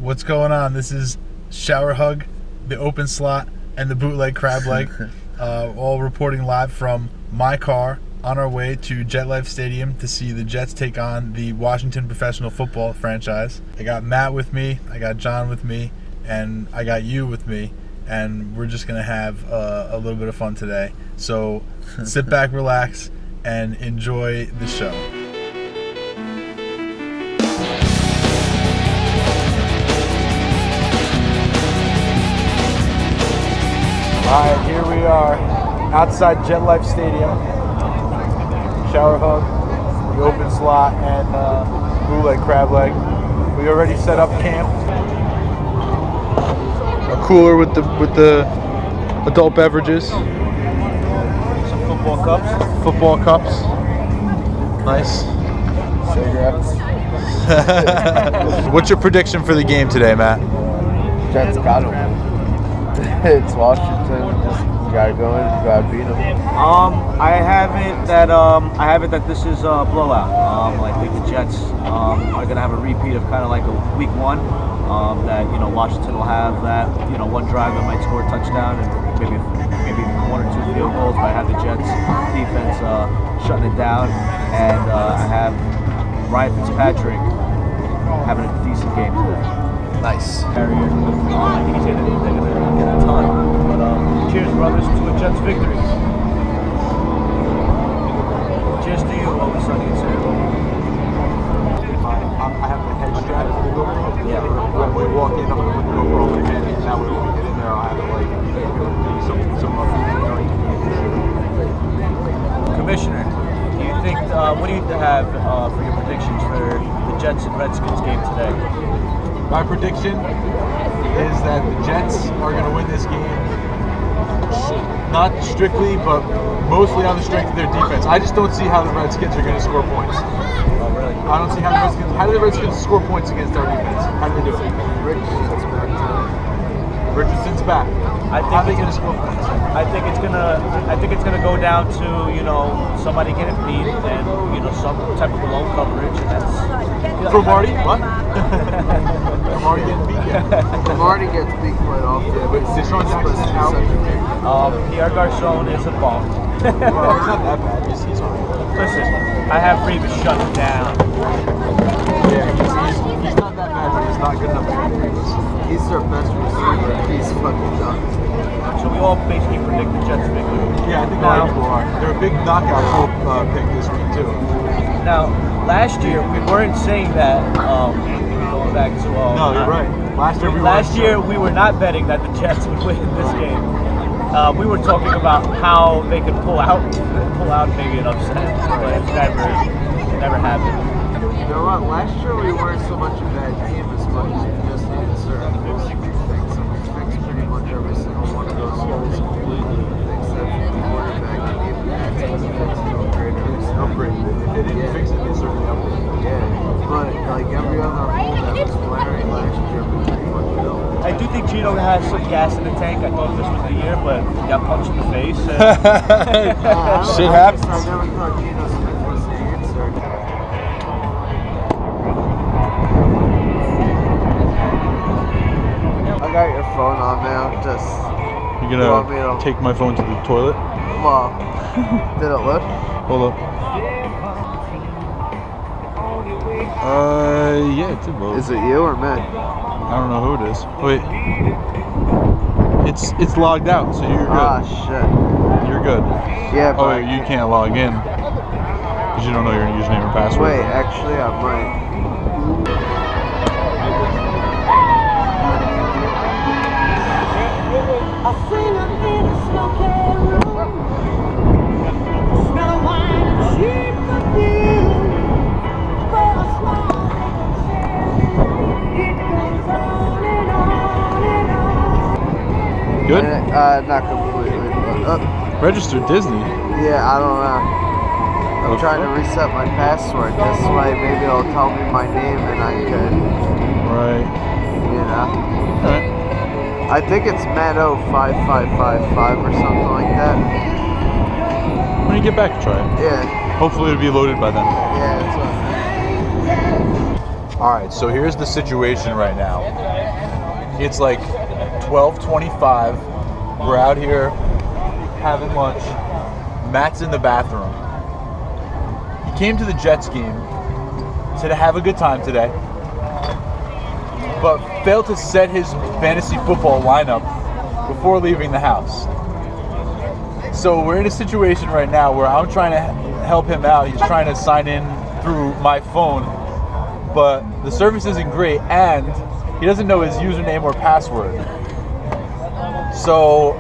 What's going on? This is Shower Hug, the Open Slot, and the Bootleg Crab Leg, all reporting live from my car on our way to JetLife Stadium to see the Jets take on the Washington professional football franchise. I got Matt with me, I got John with me, and I got you with me, and we're just going to have a little bit of fun today. So sit back, relax, and enjoy the show. Alright, here we are outside JetLife Stadium. Shower Hug, the Open Slot, and Bootleg Crab Leg. We already set up camp. A cooler with the adult beverages. Some football cups. Football cups. Nice. Cigarettes. What's your prediction for the game today, Matt? Jets got them. It's Washington. Just gotta go in, gotta beat them. I have it that this is a blowout. I think the Jets are gonna have a repeat of kind of like a week one. That Washington will have that one drive that might score a touchdown and maybe one or two field goals. But I have the Jets defense shutting it down, and I have Ryan Fitzpatrick having a decent game today. Nice. Carrier. I think they're gonna get a ton. But cheers, brothers, to a Jets victory. Cheers to you, Always Sunny in San Diego. I have the head strap. Yeah. When we walk in, I'm going to put the GoPro on my head, and that way when we get in there, I'll have it like some Commissioner, do you think? What do you have for your predictions for the Jets and Redskins game today? My prediction is that the Jets are going to win this game, not strictly, but mostly on the strength of their defense. I just don't see how the Redskins are going to score points. Oh, really? I don't see how do the Redskins score points against our defense? How do they do it? Richardson's back. How are they going to score points? I think it's gonna go down to somebody getting beat and some type of blown coverage, and that's From Marty? What? From Marty getting beat? Yeah. Marty gets beat quite often. Yeah, but Deshaun Jackson out. Pierre Garçon is a bum. Well, it's not that bad. He's alright. Listen, I have Revis shut it down. Yeah, he's not that bad, but he's not good enough to be Revis. He's their best receiver. He's fucking done. So we all basically predict the Jets victory. Yeah, I think a lot of people are. They're a big knockout hope pick this week too. Now, last year we weren't saying that. Going back to no, you're right. Last year we were not betting that the Jets would win this game. We were talking about how they could pull out maybe an upset, but it never happened. You know what? Last year we weren't so much a bad team as much as we just needed certain things, and we fixed pretty much every single one of those holes completely, except for the quarterback and even that upgrade. If they didn't fix it, they certainly upgrade. Yeah, but like every other hole that was glaring last year, we pretty much filled. I do think Gino has some gas in the tank. I thought this was the year, but he got punched in the face. Shit happens. I never thought Geno Smith was the answer. I got your phone on now. Just You're gonna take my phone to the toilet? well, did it look? Hold up. Yeah, it did load. Is it you or me? I don't know who it is. Wait. It's logged out, so you're good. Ah, shit. You're good. Yeah, but Oh, wait, you can't log in because you don't know your username or password. wait, actually, I might. Good? Not completely, but Registered Disney. yeah, I don't know. I'm trying to reset my password. This way, maybe it'll tell me my name and I could, Right. Alright. I think it's Matto5555 or something like that. When you get back, try it. Yeah, Hopefully it'll be loaded by then. yeah, it's All right, so here's the situation right now. It's like 12:25. We're out here having lunch. Matt's in the bathroom. He came to the Jets game to have a good time today, but failed to set his fantasy football lineup before leaving the house. So we're in a situation right now where I'm trying to help him out. He's trying to sign in through my phone, but the service isn't great and he doesn't know his username or password. So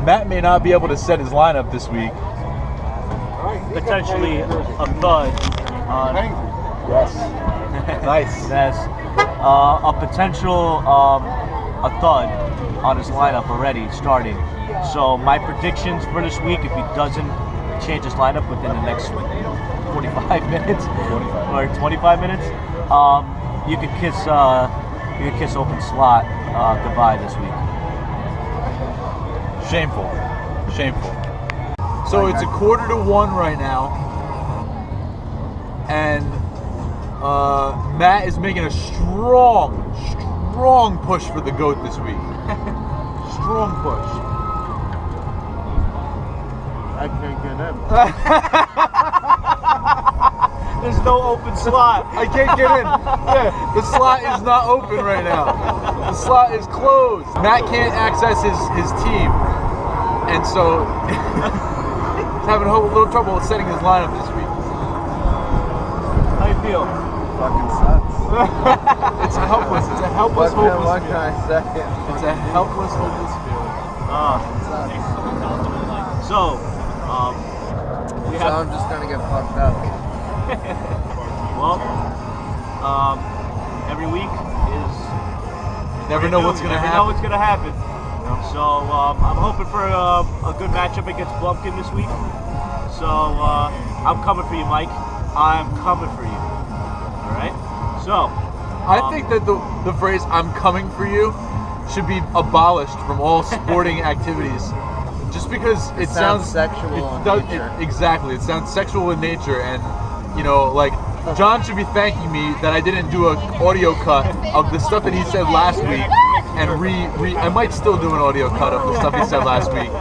Matt may not be able to set his lineup this week. Potentially a thud. Yes. Nice. That's a potential a thud on his lineup already starting. So my predictions for this week, if he doesn't change his lineup within the next 45 minutes or 25 minutes, you could kiss open slot goodbye this week. Shameful. So it's 1:45 right now, and Matt is making a strong push for the GOAT this week. Strong push. I can't get in. There's no open slot. I can't get in. Yeah, the slot is not open right now. The slot is closed. Matt can't access his team, and so he's having a little trouble with setting his lineup this week. How you feel? Fucking sucks. It's a helpless What hopeless can I say? It's a helpless, hopeless feeling. So, we So have. I'm just gonna get fucked up. Well, every week is. Never know what's gonna Never happen. know what's gonna happen. So I'm hoping for a good matchup against Blumpkin this week. So I'm coming for you, Mike. I'm coming for you. All right. So. I think that the phrase "I'm coming for you" should be abolished from all sporting activities. Just because it sounds sexual in nature. Exactly, it sounds sexual in nature, and like John should be thanking me that I didn't do an audio cut of the stuff that he said last week, and I might still do an audio cut of the stuff he said last week,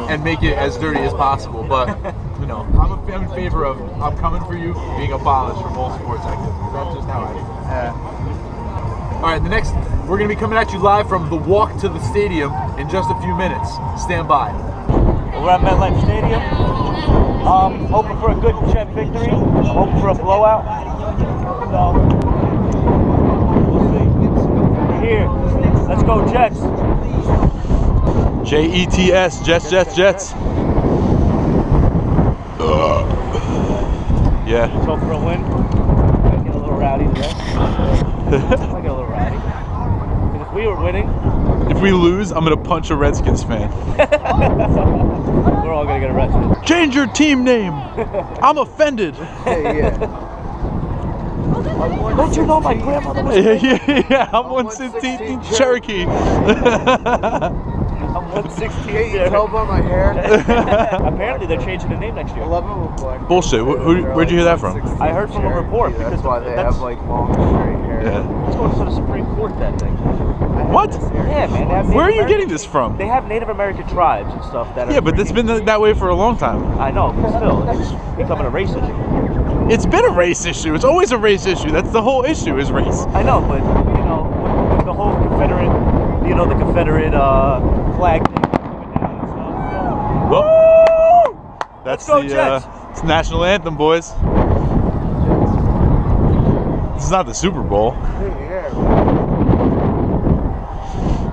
and make it as dirty as possible. But I'm in favor of "I'm coming for you" being abolished from all sports activities. That's just how I feel. All right, we're going to be coming at you live from the walk to the stadium in just a few minutes. Stand by. We're at MetLife Stadium. Hoping for a good Jet victory. Hoping for a blowout. So, we'll see. We're here. Let's go Jets. Jets, Jets. Yeah. Let's hope for a win. Might get a little rowdy today. Might get a little rowdy. Because if we were winning, If we lose, I'm going to punch a Redskins fan. we're all going to get arrested. Change your team name. I'm offended. Yeah. Don't you know my grandmother was Yeah, I'm 116 Cherokee. I'm 116. You tell about my hair? Apparently they're changing the name next year. 11 with black. Bullshit. Where'd you hear that from? I heard from a report That's because why they that's- have like long straight hair. Yeah. Let's go to the Supreme Court that day. What? Yeah, man. They have Where are you Native getting this from? They have Native American tribes and stuff that are. Yeah, but it's been that way for a long time. I know, but still, it's becoming a race issue. It's been a race issue. It's always a race issue. That's the whole issue is race. I know, but with the whole Confederate, the Confederate flag thing coming down and stuff. Woo! That's Let's go, Jets. it's the national anthem, boys. This is not the Super Bowl.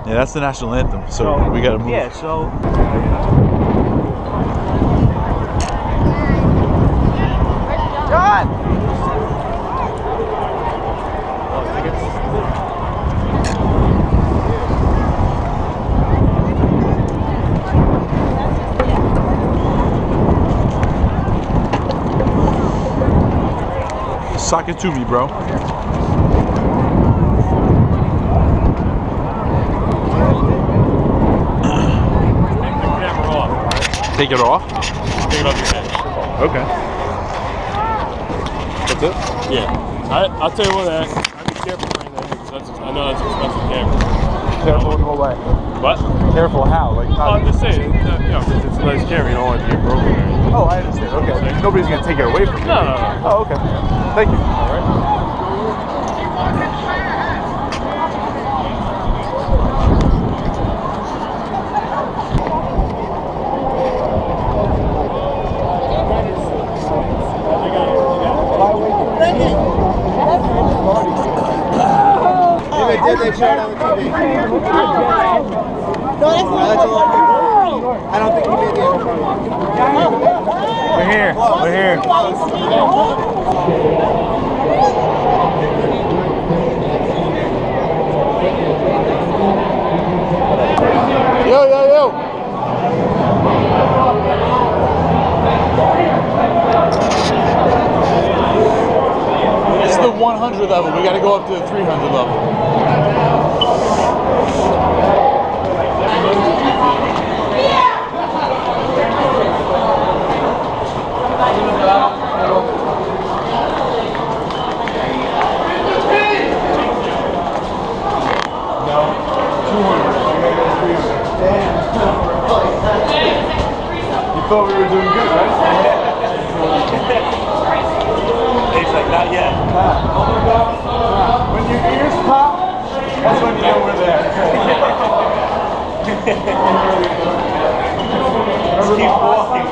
Yeah, that's the national anthem. So we gotta move. Yeah, so. John! Sock it to me, bro. Take it off? Take it off your head. Okay. That's it? Yeah. I'll tell you what, I I know that's an expensive camera. Careful in what way? What? Careful how? Like, I'm just saying, you know, since it's a nice camera, you don't want it to get broken or anything. oh, I understand. Okay. Nobody's gonna take it away from you. No, no, no. Oh, okay. Thank you. All right. Did they show it on the TV? No, that's a lot of people. I don't think he made the intro. We're here. We're here. Yo, yo, yo. This is the 100 level. We got to go up to the 300 level. You thought we were doing good, right? He's like, not yet. When your ears pop, that's when you know we're there. Let's keep walking.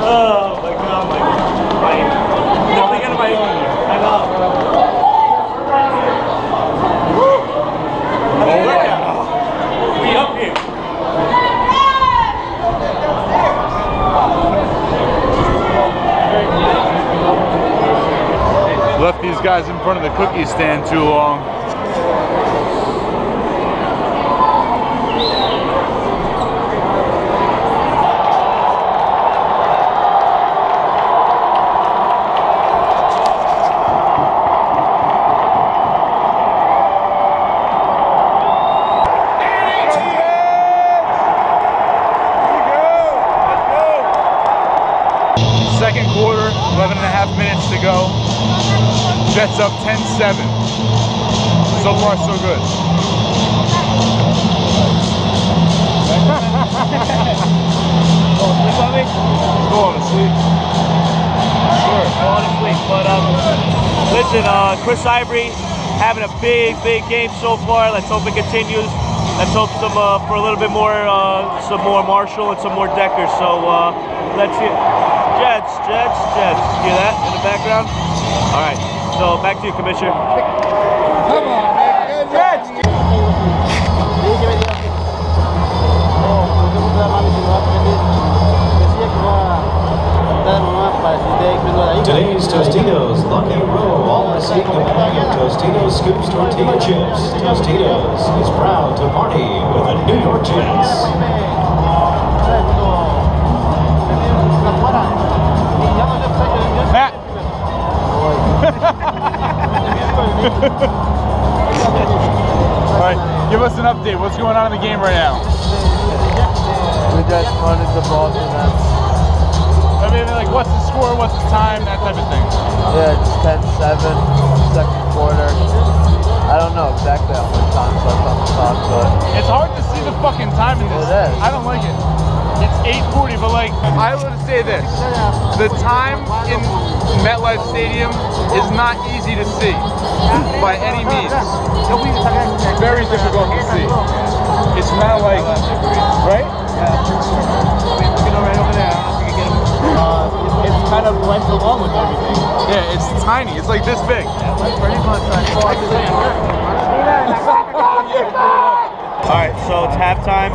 Oh my god, my definitely gonna bite. I know. We up here. Left these guys in front of the cookie stand too long. Second quarter, 11 and a half minutes to go. Jets up 10-7. So far, so good. Going to sleep. Sure. Going to sleep. But listen, Chris Ivory having a big game so far. Let's hope it continues. Let's hope some for a little bit more, some more Marshall and some more Decker. So let's hear Jets. Hear that in the background? All right. So back to you, Commissioner. Come on, man. Jets! Today's Tostitos Lucky Row, all receiving a bag of Tostitos Scoops Tortilla Chips. Tostitos is proud to party with the New York Jets. Matt! All right, give us an update. What's going on in the game right now? We just running the ball to them. I mean, like, what's the score, what's the time, that type of thing? Yeah, it's 10-7, second quarter. I don't know exactly how much time left on the clock, but It's hard to see the fucking time in this. It is. I don't like it. It's 8:40, but like, I would say this. The time in MetLife Stadium is not easy to see by any means. Very difficult to see. It's not like, right? it's kind of went along with everything. Yeah, it's tiny. It's like this big. Pretty much All right, so it's halftime.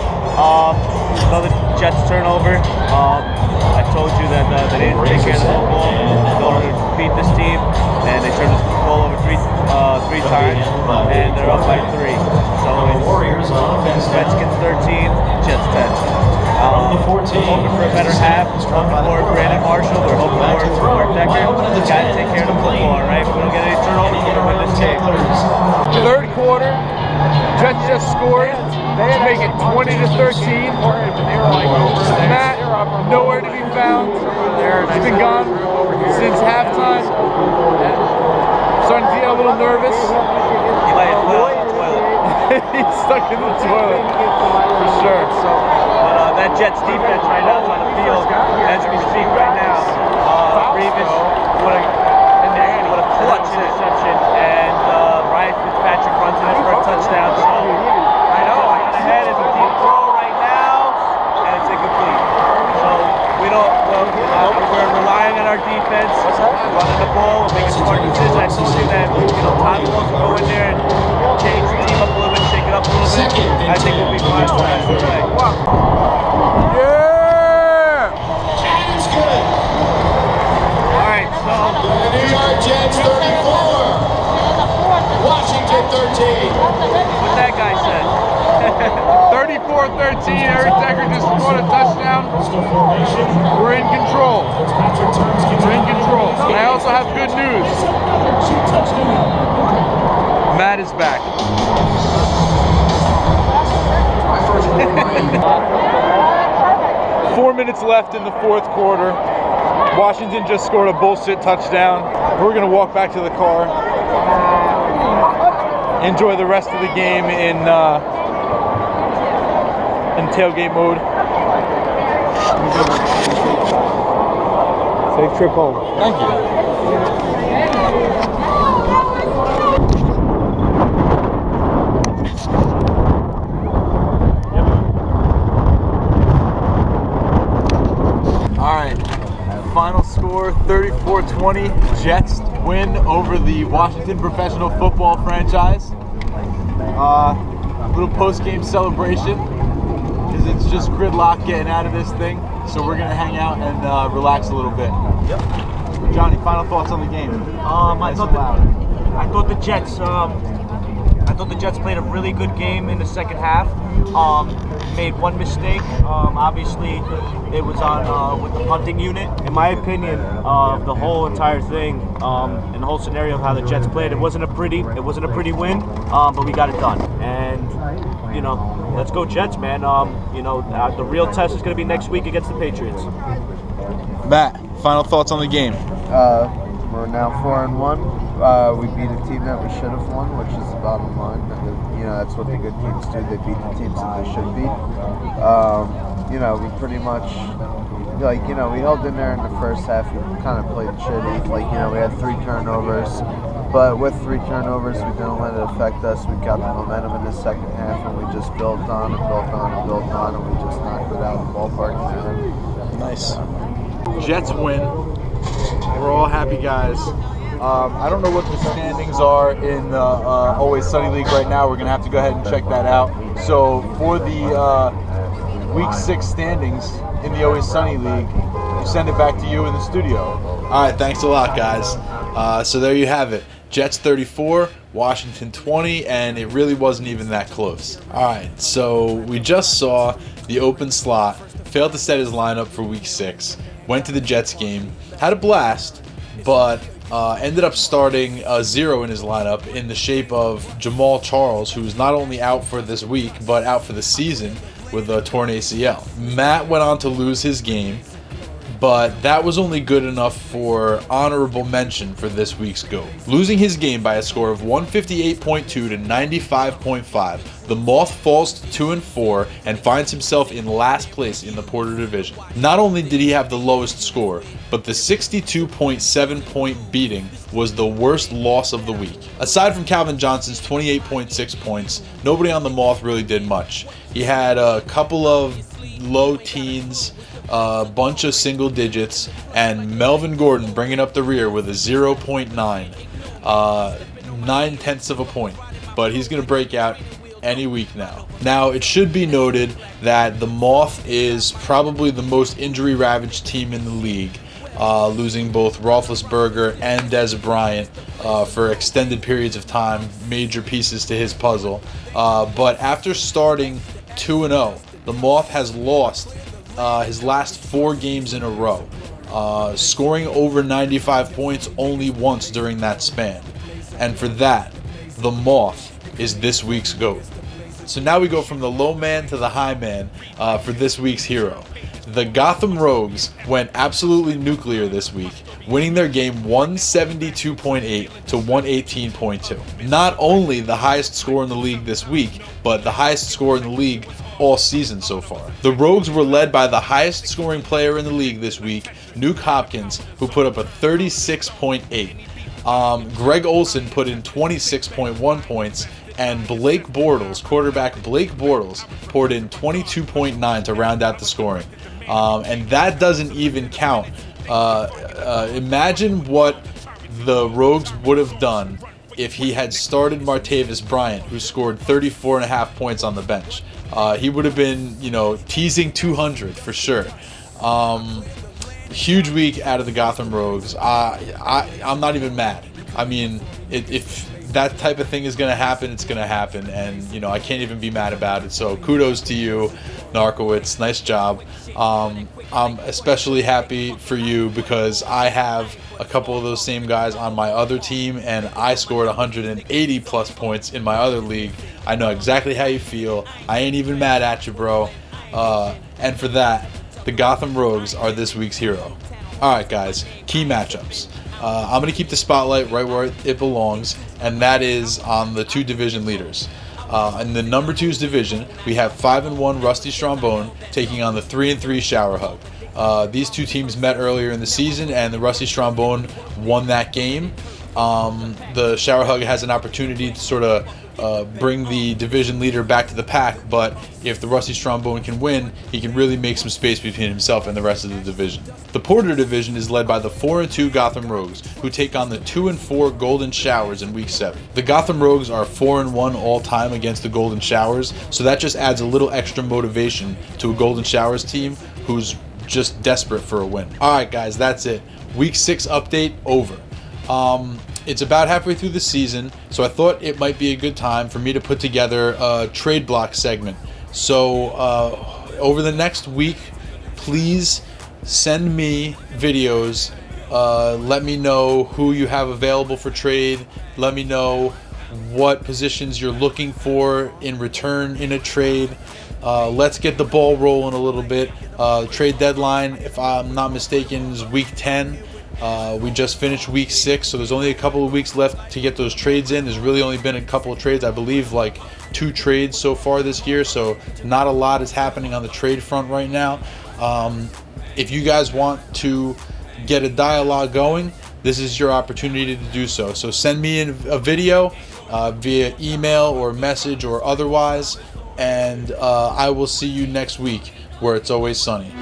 Another Jets turnover. I told you that they didn't take care of the football in order to beat this team, and they turned the ball over three times, and they're up by 3. So it's Redskins 13, Jets 10. We're hoping for a better half. Hoping for Brandon Marshall. We're hoping for Mark Decker. Got to take care of the football, all right? If we don't get any turnovers, we're going to win this game. Third quarter, Jets just scored to make it 20-13. Matt, nowhere to be found. on since halftime. Starting to get a little nervous. He might have fell in the toilet. He's stuck in the toilet for sure. But that Jets defense right now is on the field, as we speak right now. Revis, what a clutch interception, and Ryan Fitzpatrick runs in it for a touchdown. So I know on ahead is a deep throw right now, and it's incomplete. So we're relying on our defense, running the ball, we're making smart decisions. I told you that Todd Bowles will go in there and change the team up a little bit, shake it up a little bit. I think we'll be fine for the rest of the way. Yeah! It's good. All right, so New York Jets 34. Washington 13. what that guy said. 34-13, Eric Decker just scored a touchdown. We're in control. We're in control. And I also have good news. Matt is back. 4 minutes left in the fourth quarter. Washington just scored a bullshit touchdown. We're gonna walk back to the car. Enjoy the rest of the game in tailgate mode. Safe trip home. Thank you. Alright, final score 34-20. Jets win over the Washington Professional Football franchise. Little post-game celebration because it's just gridlock getting out of this thing. So we're gonna hang out and relax a little bit. Yep. Johnny, final thoughts on the game? I thought the Jets played a really good game in the second half. Made one mistake. Obviously, it was on with the punting unit. In my opinion, the whole entire thing and the whole scenario of how the Jets played, it wasn't a pretty win, but we got it done. And let's go Jets, man. The real test is going to be next week against the Patriots. Matt, final thoughts on the game? We're now 4-1. We beat a team that we should have won, which is the bottom line. That's what the good teams do. They beat the teams that they should beat. We pretty much, we held in there in the first half. We kind of played shitty. We had 3 turnovers. But with 3 turnovers, we didn't let it affect us. We got the momentum in the second half, and we just built on and built on and built on, and we just knocked it out of the ballpark. Nice. Jets win. We're all happy guys. I don't know what the standings are in the Always Sunny League right now. We're going to have to go ahead and check that out. So for the Week 6 standings in the Always Sunny League, we send it back to you in the studio. All right, thanks a lot, guys. So there you have it. Jets 34, Washington 20, and it really wasn't even that close. All right, so we just saw the open slot, failed to set his lineup for Week 6, went to the Jets game, had a blast, but ended up starting a 0 in his lineup in the shape of Jamal Charles, who's not only out for this week, but out for the season with a torn ACL. Matt went on to lose his game, but that was only good enough for honorable mention for this week's GOAT. Losing his game by a score of 158.2 to 95.5, the Moth falls to 2-4 and finds himself in last place in the Porter division. Not only did he have the lowest score, but the 62.7 point beating was the worst loss of the week. Aside from Calvin Johnson's 28.6 points, nobody on the Moth really did much. He had a couple of low teens, a bunch of single digits, and Melvin Gordon bringing up the rear with a 0.9, 9/10 of a point. But he's going to break out any week now. Now, it should be noted that the Moth is probably the most injury-ravaged team in the league, losing both Roethlisberger and Dez Bryant for extended periods of time, major pieces to his puzzle. But after starting 2-0, the Moth has lost his last 4 games in a row, scoring over 95 points only once during that span. And for that, the Moth is this week's GOAT. So now we go from the low man to the high man for this week's hero. The Gotham Rogues went absolutely nuclear this week, winning their game 172.8 to 118.2. Not only the highest score in the league this week, but the highest score in the league all season so far. The Rogues were led by the highest scoring player in the league this week, Nuke Hopkins, who put up a 36.8. Greg Olson put in 26.1 points, and Blake Bortles, quarterback Blake Bortles, poured in 22.9 to round out the scoring. And that doesn't even count. Imagine what the Rogues would have done if he had started Martavis Bryant, who scored 34.5 points on the bench. He would have been, teasing 200 for sure. Huge week out of the Gotham Rogues. I'm not even mad. I mean, if that type of thing is going to happen, it's going to happen. And, I can't even be mad about it. So kudos to you, Narkowitz. Nice job. I'm especially happy for you because I have a couple of those same guys on my other team, and I scored 180 plus points in my other league. I know exactly how you feel. I ain't even mad at you, bro. And for that, the Gotham Rogues are this week's hero. Alright guys, key matchups. I'm going to keep the spotlight right where it belongs, and that is on the two division leaders. In the number 2's division, we have 5-1 Rusty Strombone taking on the 3-3 Shower Hug. These two teams met earlier in the season, and the Rusty Strombone won that game. The Shower Hug has an opportunity to sort of bring the division leader back to the pack, but if the Rusty Strombone can win, he can really make some space between himself and the rest of the division. The Porter division is led by the 4-2 Gotham Rogues, who take on the 2-4 Golden Showers in Week 7. The Gotham Rogues are 4-1 all-time against the Golden Showers, so that just adds a little extra motivation to a Golden Showers team who's just desperate for a win. Alright guys, that's it. Week 6 update over. It's about halfway through the season, so I thought it might be a good time for me to put together a trade block segment. So over the next week, please send me videos. Let me know who you have available for trade. Let me know what positions you're looking for in return in a trade. Let's get the ball rolling a little bit. Trade deadline, if I'm not mistaken, is week 10. We just finished week 6, so there's only a couple of weeks left to get those trades in. There's really only been a couple of trades, I believe like 2 trades so far this year, so not a lot is happening on the trade front right now. If you guys want to get a dialogue going, this is your opportunity to do so. So send me a video via email or message or otherwise, and I will see you next week where it's always sunny.